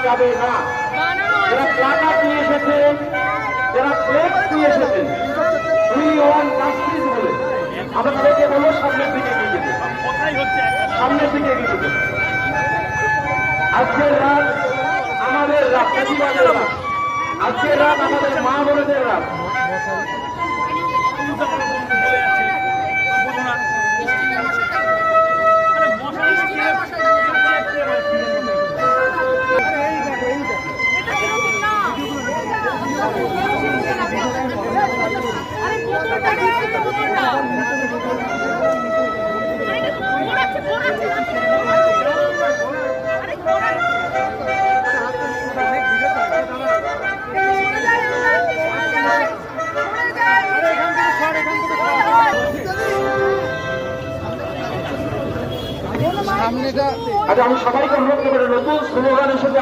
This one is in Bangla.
যাবে না। যারা প্লাকার্ড নিয়ে এসেছেন, যারা ফ্লেক্স নিয়ে এসেছেন, উই ওয়ান্ট জাস্টিস বলে আমরা তাদেরকে বলবো সামনের দিকে এগিয়ে যেতে, সামনের দিকে এগিয়ে যেতে। আজকের রাত আমাদের রাত, প্রতিবাদের রাত, আজকের রাত আমাদের মা বোনদের রাত। আচ্ছা, আমি সবাইকে অনুরোধ করবো নতুন স্লোগান এসেছে।